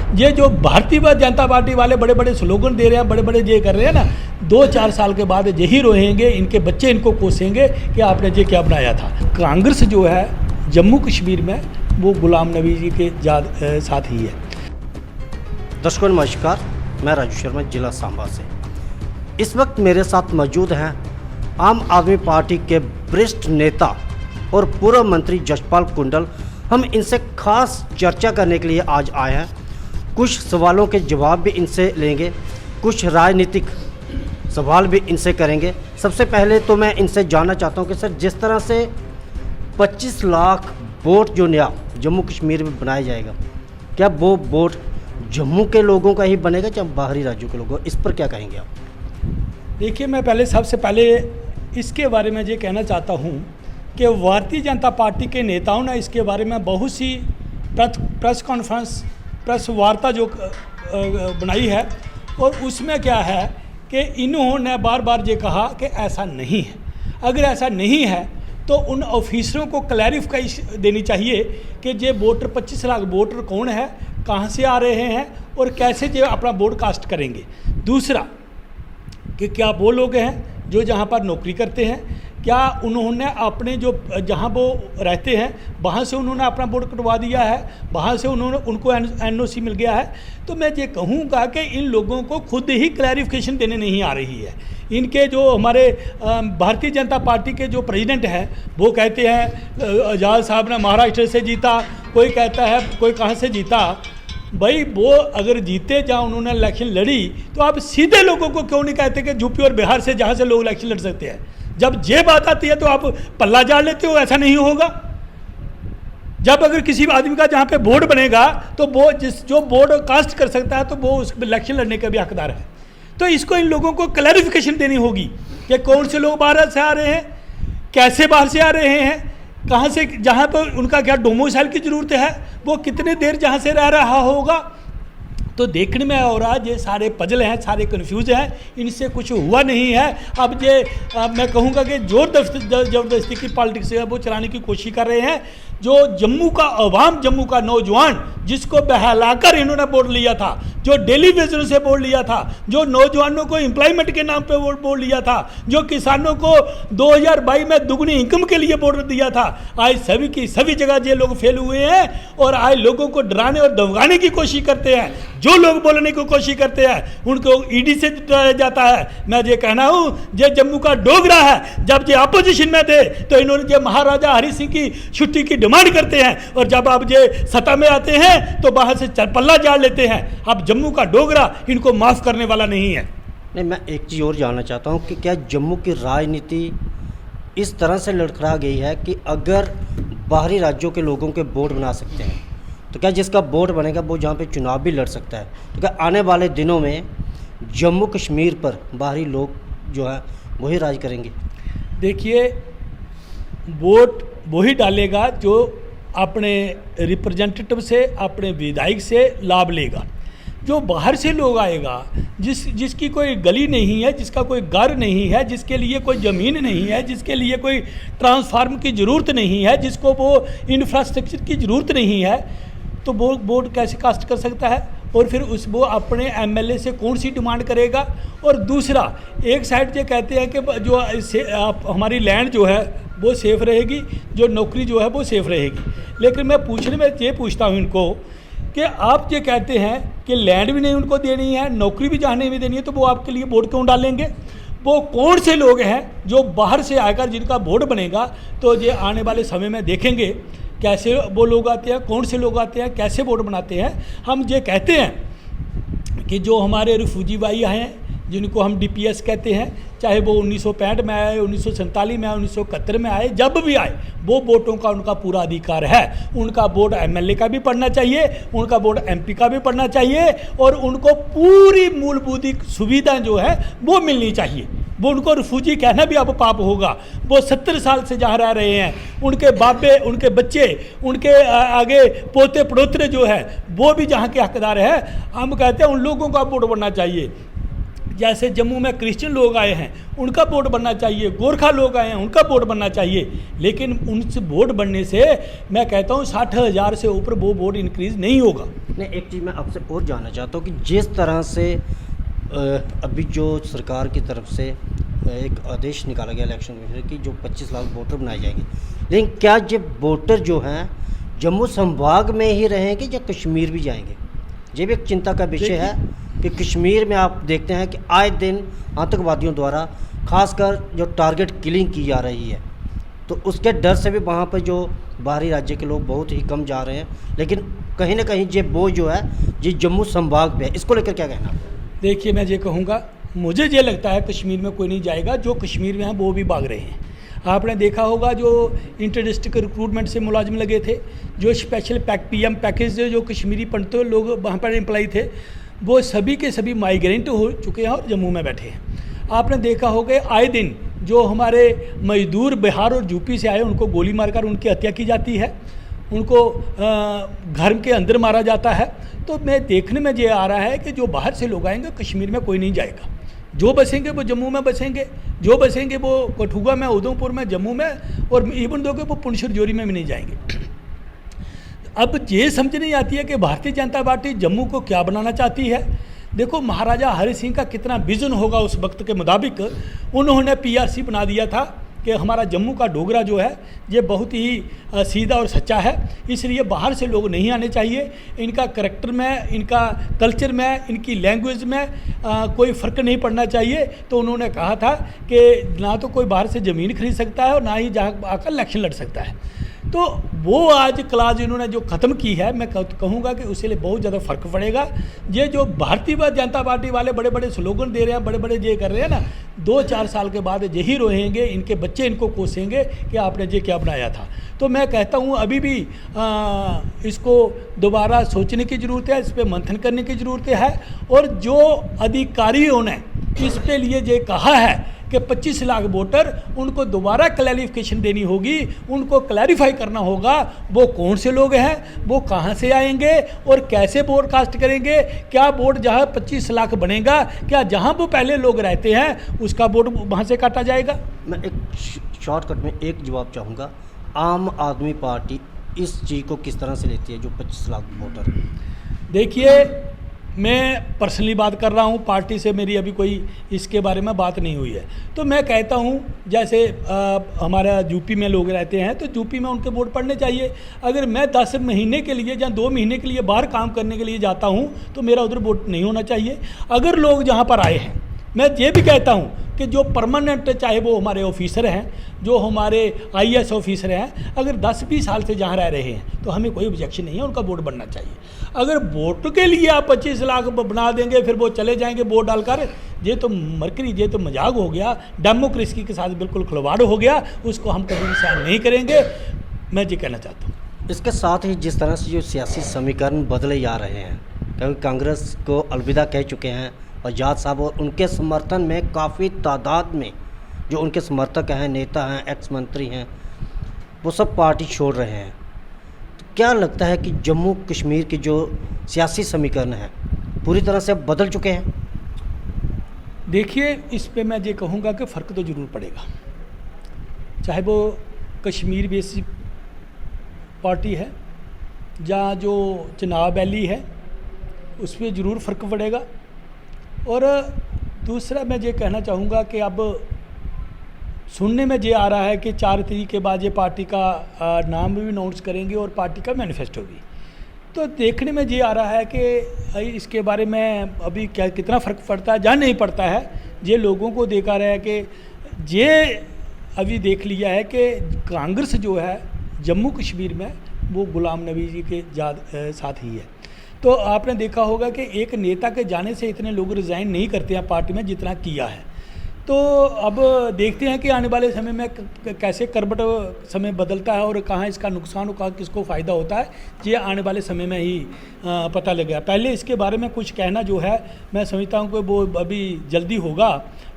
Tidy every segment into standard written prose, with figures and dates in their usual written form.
ये जो भारतीय जनता पार्टी वाले बड़े बड़े स्लोगन दे रहे हैं, बड़े बड़े ये कर रहे हैं ना, 2-4 साल के बाद यही रोएंगे, इनके बच्चे इनको कोसेंगे कि आपने ये क्या बनाया था। कांग्रेस जो है जम्मू कश्मीर में वो गुलाम नबी जी के साथ ही है। दर्शकों नमस्कार, मैं राजू शर्मा जिला सांबा से। इस वक्त मेरे साथ मौजूद हैं आम आदमी पार्टी के वरिष्ठ नेता और पूर्व मंत्री जसपाल कुंडल। हम इनसे खास चर्चा करने के लिए आज आए हैं। कुछ सवालों के जवाब भी इनसे लेंगे, कुछ राजनीतिक सवाल भी इनसे करेंगे। सबसे पहले तो मैं इनसे जानना चाहता हूं कि सर, जिस तरह से 25 लाख वोट जो नया जम्मू कश्मीर में बनाया जाएगा, क्या वो वोट जम्मू के लोगों का ही बनेगा या बाहरी राज्यों के लोगों, इस पर क्या कहेंगे आप? देखिए, मैं सबसे पहले इसके बारे में ये कहना चाहता हूँ कि भारतीय जनता पार्टी के नेताओं ने इसके बारे में बहुत सी प्रेस कॉन्फ्रेंस, प्रेस वार्ता जो बनाई है, और उसमें क्या है कि इन्होंने बार बार ये कहा कि ऐसा नहीं है। अगर ऐसा नहीं है तो उन ऑफिसरों को क्लैरिफिकेशन देनी चाहिए कि ये वोटर 25 लाख वोटर कौन है, कहाँ से आ रहे हैं और कैसे जो अपना वोट कास्ट करेंगे। दूसरा कि क्या वो लोग हैं जो जहाँ पर नौकरी करते हैं, क्या उन्होंने अपने जो जहाँ वो रहते हैं वहाँ से उन्होंने अपना वोट कटवा दिया है, वहाँ से उनको एनओसी मिल गया है। तो मैं ये कहूँगा कि इन लोगों को खुद ही क्लैरिफिकेशन देने नहीं आ रही है। इनके जो हमारे भारतीय जनता पार्टी के जो प्रेसिडेंट हैं वो कहते हैं आजाद साहब ने महाराष्ट्र से जीता, कोई कहता है कोई कहाँ से जीता। भाई वो अगर जीते जहाँ उन्होंने इलेक्शन लड़ी, तो आप सीधे लोगों को क्यों नहीं कहते कि यूपी और बिहार से जहाँ से लोग इलेक्शन लड़ सकते हैं। जब ये बात आती है तो आप पल्ला झाड़ लेते हो। ऐसा नहीं होगा। जब अगर किसी आदमी का जहाँ पे बोर्ड बनेगा तो वो जो बोर्ड कास्ट कर सकता है तो वो उस इलेक्शन लड़ने का भी हकदार है। तो इसको इन लोगों को क्लैरिफिकेशन देनी होगी कि कौन से लोग बाहर से आ रहे हैं, कैसे बाहर से आ रहे हैं, कहाँ से, जहाँ पर उनका क्या डोमिसाइल की ज़रूरत है, वो कितने देर जहाँ से रह रहा होगा। तो देखने में और आज ये सारे पजल हैं, सारे कन्फ्यूज हैं, इनसे कुछ हुआ नहीं है। अब ये मैं कहूँगा कि ज़बरदस्ती की पॉलिटिक्स वो चलाने की कोशिश कर रहे हैं। जो जम्मू का अवाम, जम्मू का नौजवान जिसको बहलाकर इन्होंने वोट लिया था, जो डेली वेजर से वोट लिया था, जो नौजवानों को एम्प्लॉयमेंट के नाम पे वोट लिया था, जो किसानों को 2022 में दुगनी इनकम के लिए वोट दिया था, आज सभी की सभी जगह ये लोग फेल हुए हैं और आज लोगों को डराने और धमकाने की कोशिश करते हैं। जो लोग बोलने की कोशिश करते हैं उनको ईडी से डराया जाता है। मैं ये कहना हूँ, ये जम्मू का डोगरा है। जब ये अपोजिशन में थे तो इन्होंने ये महाराजा हरि सिंह की छुट्टी की डिमांड करते हैं, और जब आप ये सत्ता में आते हैं तो बाहर से पल्ला झाड़ लेते हैं। अब जम्मू का डोगरा इनको माफ करने वाला नहीं है। नहीं, मैं एक चीज़ और जानना चाहता हूँ कि क्या जम्मू की राजनीति इस तरह से लड़खड़ा गई है कि अगर बाहरी राज्यों के लोगों के बोर्ड बना सकते हैं तो क्या जिसका बोर्ड बनेगा वो जहाँ पे चुनाव भी लड़ सकता है? तो क्या आने वाले दिनों में जम्मू कश्मीर पर बाहरी लोग जो है वही राज करेंगे? देखिए, वोट वही डालेगा जो अपने रिप्रेजेंटेटिव से, अपने विधायक से लाभ लेगा। जो बाहर से लोग आएगा, जिसकी कोई गली नहीं है, जिसका कोई घर नहीं है, जिसके लिए कोई ज़मीन नहीं है, जिसके लिए कोई ट्रांसफार्म की ज़रूरत नहीं है, जिसको वो इंफ्रास्ट्रक्चर की ज़रूरत नहीं है, तो वो वोट कैसे कास्ट कर सकता है? और फिर वो अपने एमएलए से कौन सी डिमांड करेगा? और दूसरा, एक साइड ये कहते हैं कि जो हमारी लैंड जो है वो सेफ़ रहेगी, जो नौकरी जो है वो सेफ़ रहेगी। लेकिन मैं ये पूछता हूँ इनको कि आप ये कहते हैं कि लैंड भी नहीं उनको देनी है, नौकरी भी जहाँ नहीं भी देनी है, तो वो आपके लिए वोट क्यों डालेंगे? वो कौन से लोग हैं जो बाहर से आकर जिनका वोट बनेगा? तो ये आने वाले समय में देखेंगे कैसे वो लोग आते हैं, कौन से लोग आते हैं, कैसे वोट बनाते हैं। हम ये कहते हैं कि जो हमारे रिफ्यूजी भाई हैं, जिनको हम डीपीएस कहते हैं, चाहे वो 1965 में आए, 1947 में आए, 1971 में आए, जब भी आए, वो वोटों का उनका पूरा अधिकार है। उनका वोट एमएलए का भी पड़ना चाहिए, उनका वोट एमपी का भी पड़ना चाहिए, और उनको पूरी मूलभूत सुविधा जो है वो मिलनी चाहिए। वो उनको रिफ्यूजी कहना भी अब पाप होगा। वो 70 साल से जहाँ रह रहे हैं, उनके बापे, उनके बच्चे, उनके आगे पोते पड़ोतरे जो है वो भी जहाँ के हकदार है। हम कहते हैं उन लोगों का वोट बढ़ना चाहिए। जैसे जम्मू में क्रिश्चियन लोग आए हैं उनका बोर्ड बनना चाहिए, गोरखा लोग आए हैं उनका बोर्ड बनना चाहिए, लेकिन उनसे बोर्ड बनने से मैं कहता हूँ 60,000 से ऊपर वो बोर्ड इंक्रीज नहीं होगा। नहीं, एक चीज़ मैं आपसे और जानना चाहता हूँ कि जिस तरह से अभी जो सरकार की तरफ से एक आदेश निकाला गया इलेक्शन कमीशन की जो 25 लाख वोटर बनाए जाएंगे, लेकिन क्या ये वोटर जो हैं जम्मू संभाग में ही रहेंगे या कश्मीर भी जाएंगे? ये भी एक चिंता का विषय है कि कश्मीर में आप देखते हैं कि आए दिन आतंकवादियों द्वारा खासकर जो टारगेट किलिंग की जा रही है, तो उसके डर से भी वहाँ पर जो बाहरी राज्य के लोग बहुत ही कम जा रहे हैं, लेकिन कहीं ना कहीं ये बोझ जो है ये जम्मू संभाग पे है। इसको लेकर क्या कहना? देखिए, मैं ये कहूँगा, मुझे ये लगता है कश्मीर में कोई नहीं जाएगा, जो कश्मीर में हैं वो भी भाग रहे हैं। आपने देखा होगा जो इंटर डिस्ट्रिक्ट रिक्रूटमेंट से मुलाजिम लगे थे, जो स्पेशल पीएम पैकेज जो कश्मीरी पंडितों लोग वहाँ पर एम्प्लॉय थे, वो सभी के सभी माइग्रेंट हो चुके हैं और जम्मू में बैठे हैं। आपने देखा होगा आए दिन जो हमारे मजदूर बिहार और यूपी से आए उनको गोली मारकर उनकी हत्या की जाती है, उनको घर के अंदर मारा जाता है। तो मैं देखने में ये आ रहा है कि जो बाहर से लोग आएंगे कश्मीर में कोई नहीं जाएगा, जो बसेंगे वो जम्मू में बसेंगे, जो बसेंगे वो कठुआ में, उधमपुर में, जम्मू में, और इवन दो के वो पुंछ जोरी में भी नहीं जाएंगे। अब ये समझ नहीं आती है कि भारतीय जनता पार्टी जम्मू को क्या बनाना चाहती है। देखो, महाराजा हरि सिंह का कितना विजन होगा उस वक्त के मुताबिक, उन्होंने पीआरसी बना दिया था कि हमारा जम्मू का डोगरा जो है ये बहुत ही सीधा और सच्चा है, इसलिए बाहर से लोग नहीं आने चाहिए। इनका करैक्टर में, इनका कल्चर में, इनकी लैंग्वेज में कोई फ़र्क नहीं पड़ना चाहिए। तो उन्होंने कहा था कि ना तो कोई बाहर से ज़मीन खरीद सकता है और ना ही जहाँ आकर इलेक्शन लड़ सकता है। तो वो आज क्लास इन्होंने जो ख़त्म की है, मैं कहूँगा कि उसके लिए बहुत ज़्यादा फ़र्क पड़ेगा। ये जो भारतीय जनता पार्टी वाले बड़े बड़े स्लोगन दे रहे हैं, बड़े बड़े ये कर रहे हैं ना, 2-4 साल के बाद यही रोएंगे, इनके बच्चे इनको कोसेंगे कि आपने ये क्या बनाया था। तो मैं कहता हूँ अभी भी इसको दोबारा सोचने की ज़रूरत है, इस पर मंथन करने की ज़रूरत है। और जो अधिकारियों ने इस पे लिए ये कहा है कि 25 लाख वोटर, उनको दोबारा क्लैरिफिकेशन देनी होगी, उनको क्लैरिफाई करना होगा वो कौन से लोग हैं, वो कहाँ से आएंगे और कैसे बोर्ड कास्ट करेंगे। क्या बोर्ड जहाँ 25 लाख बनेगा, क्या जहाँ वो पहले लोग रहते हैं उसका बोर्ड वहाँ से काटा जाएगा? मैं एक शॉर्टकट में एक जवाब चाहूँगा, आम आदमी पार्टी इस चीज़ को किस तरह से लेती है जो 25 लाख वोटर? देखिए, मैं पर्सनली बात कर रहा हूँ, पार्टी से मेरी अभी कोई इसके बारे में बात नहीं हुई है। तो मैं कहता हूँ जैसे हमारा यूपी में लोग रहते हैं तो यूपी में उनके वोट पड़ने चाहिए। अगर मैं 10 महीने के लिए या 2 महीने के लिए बाहर काम करने के लिए जाता हूँ तो मेरा उधर वोट नहीं होना चाहिए। अगर लोग जहाँ पर आए हैं, मैं ये भी कहता हूँ कि जो परमानेंट, चाहे वो हमारे ऑफिसर हैं, जो हमारे आईएएस ऑफिसर हैं, अगर 10-20 साल से जहाँ रह रहे हैं तो हमें कोई ऑब्जेक्शन नहीं है, उनका वोट बनना चाहिए। अगर वोट के लिए आप 25 लाख बना देंगे फिर वो चले जाएंगे वोट डालकर, ये तो मरकरी, ये तो मजाक हो गया, डेमोक्रेसी के साथ बिल्कुल खिलवाड़ हो गया, उसको हम कभी सहन नहीं करेंगे। मैं ये कहना चाहता हूँ। इसके साथ ही जिस तरह से जो सियासी समीकरण बदले जा रहे हैं, क्योंकि कांग्रेस को अलविदा कह चुके हैं आज़ाद साहब, और उनके समर्थन में काफ़ी तादाद में जो उनके समर्थक हैं, नेता हैं, एक्स मंत्री हैं, वो सब पार्टी छोड़ रहे हैं। तो क्या लगता है कि जम्मू कश्मीर के जो सियासी समीकरण हैं पूरी तरह से बदल चुके हैं? देखिए, इस पे मैं ये कहूँगा कि फ़र्क तो ज़रूर पड़ेगा, चाहे वो कश्मीर बेसिक पार्टी है या जो चनाब वैली है, उस पर ज़रूर फ़र्क पड़ेगा। और दूसरा मैं ये कहना चाहूँगा कि अब सुनने में ये आ रहा है कि 4 तारीख के बाद ये पार्टी का नाम भी अनाउंस करेंगे और पार्टी का मैनिफेस्टो भी। तो देखने में ये आ रहा है कि इसके बारे में अभी क्या कितना फ़र्क पड़ता है या नहीं पड़ता है, ये लोगों को देखा रहा है कि ये अभी देख लिया है कि कांग्रेस जो है जम्मू कश्मीर में वो गुलाम नबी जी के साथ ही है। तो आपने देखा होगा कि एक नेता के जाने से इतने लोग रिज़ाइन नहीं करते हैं पार्टी में जितना किया है। तो अब देखते हैं कि आने वाले समय में कैसे करवट समय बदलता है और कहाँ इसका नुकसान और कहाँ किसको फ़ायदा होता है, ये आने वाले समय में ही पता लगेगा। पहले इसके बारे में कुछ कहना जो है मैं समझता हूँ कि वो अभी जल्दी होगा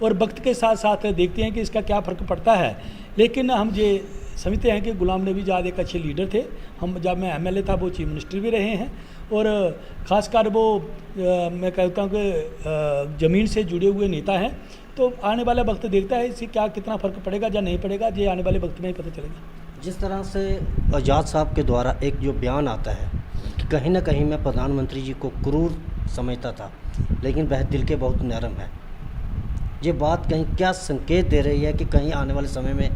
और वक्त के साथ साथ देखते हैं कि इसका क्या फ़र्क पड़ता है। लेकिन हम ये समझते हैं कि गुलाम नबी आज़ाद एक अच्छे लीडर थे। हम जब मैं एमएलए था वो चीफ मिनिस्टर भी रहे हैं और ख़ासकर वो मैं कहता हूँ कि ज़मीन से जुड़े हुए नेता हैं। तो आने वाला वक्त देखता है इससे क्या कितना फ़र्क पड़ेगा या नहीं पड़ेगा, ये आने वाले वक्त में ही पता चलेगा। जिस तरह से आज़ाद साहब के द्वारा एक जो बयान आता है कि कहीं ना कहीं मैं प्रधानमंत्री जी को क्रूर समझता था, लेकिन वह दिल के बहुत नरम है, ये बात कहीं क्या संकेत दे रही है कि कहीं आने वाले समय में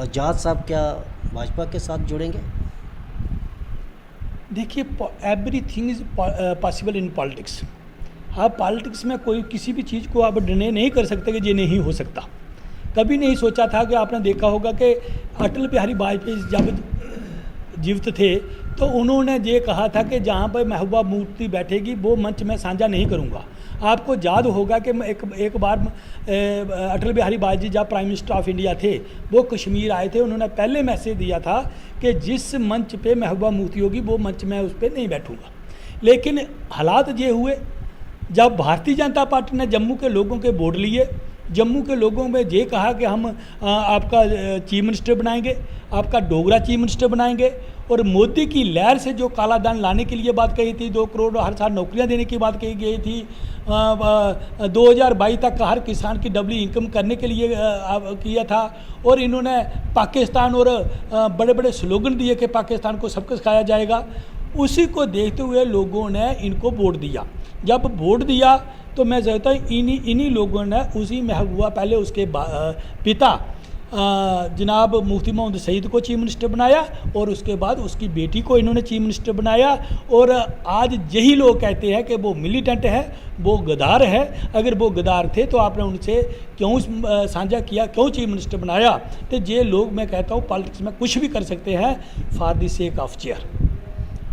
आज़ाद साहब क्या भाजपा के साथ जुड़ेंगे? देखिए, everything is possible in politics. आप पॉलिटिक्स में कोई किसी भी चीज़ को आप डिने नहीं कर सकते कि ये नहीं हो सकता। कभी नहीं सोचा था कि आपने देखा होगा कि अटल बिहारी वाजपेयी जब जीवित थे तो उन्होंने ये कहा था कि जहाँ पर महबूबा मुफ्ती बैठेगी वो मंच मैं साझा नहीं करूँगा। आपको याद होगा कि एक बार अटल बिहारी वाजपेयी जब प्राइम मिनिस्टर ऑफ इंडिया थे वो कश्मीर आए थे, उन्होंने पहले मैसेज दिया था कि जिस मंच पे महबूबा मुफ्ती होगी वो मंच मैं उस पर नहीं बैठूँगा। लेकिन हालात ये हुए जब भारतीय जनता पार्टी ने जम्मू के लोगों के वोट लिए, जम्मू के लोगों में ये कहा कि हम आपका चीफ मिनिस्टर बनाएंगे, आपका डोगरा चीफ मिनिस्टर बनाएंगे, और मोदी की लहर से जो काला धन लाने के लिए बात कही थी, 2 करोड़ हर साल नौकरियां देने की बात कही गई थी, 2022 तक हर किसान की डबल इनकम करने के लिए किया था, और इन्होंने पाकिस्तान और बड़े बड़े स्लोगन दिए कि पाकिस्तान को सब कुछ खाया जाएगा। उसी को देखते हुए लोगों ने इनको वोट दिया। जब वोट दिया तो मैं समझता हूँ इन्हीं लोगों ने उसी महबूबा पहले उसके पिता जनाब मुफ्ती मोहम्मद सईद को चीफ मिनिस्टर बनाया, और उसके बाद उसकी बेटी को इन्होंने चीफ मिनिस्टर बनाया। और आज यही लोग कहते हैं कि वो मिलिटेंट है, वो गद्दार है। अगर वो गद्दार थे तो आपने उनसे क्यों साझा किया, क्यों चीफ मिनिस्टर बनाया? तो ये लोग, मैं कहता हूँ, पॉलिटिक्स में कुछ भी कर सकते हैं for the sake of chair.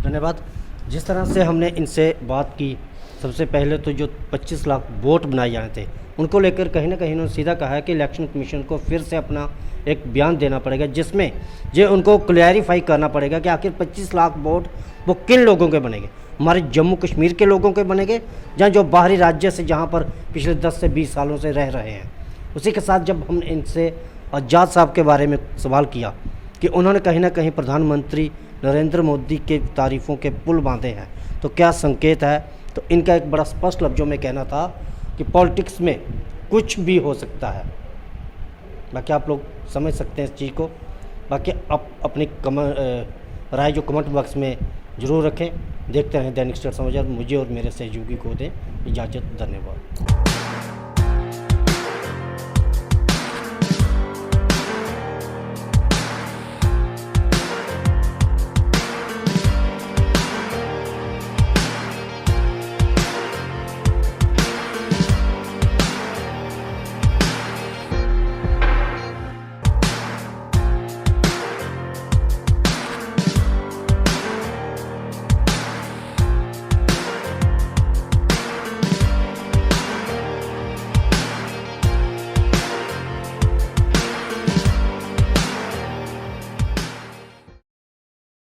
धन्यवाद। जिस तरह से हमने इनसे बात की, सबसे पहले तो जो 25 लाख वोट बनाए जाने थे उनको लेकर कहीं ना कहीं उन्होंने सीधा कहा है कि इलेक्शन कमीशन को फिर से अपना एक बयान देना पड़ेगा, जिसमें ये उनको क्लैरिफाई करना पड़ेगा कि आखिर 25 लाख वोट वो किन लोगों के बनेंगे, हमारे जम्मू कश्मीर के लोगों के बनेंगे या जो बाहरी राज्य से जहाँ पर पिछले 10 से 20 सालों से रह रहे हैं। उसी के साथ जब हमने इनसे आज़ाद साहब के बारे में सवाल किया कि उन्होंने कहीं ना कहीं प्रधानमंत्री नरेंद्र मोदी के तारीफ़ों के पुल बांधे हैं, तो क्या संकेत है? तो इनका एक बड़ा स्पष्ट लफ्ज़ों में कहना था कि पॉलिटिक्स में कुछ भी हो सकता है। बाकी आप लोग समझ सकते हैं इस चीज़ को। बाकी आप अपनी राय जो कमेंट बॉक्स में ज़रूर रखें। देखते रहें दैनिक स्टार समाचार। मुझे और मेरे सहयोगी को दें इजाज़त। धन्यवाद।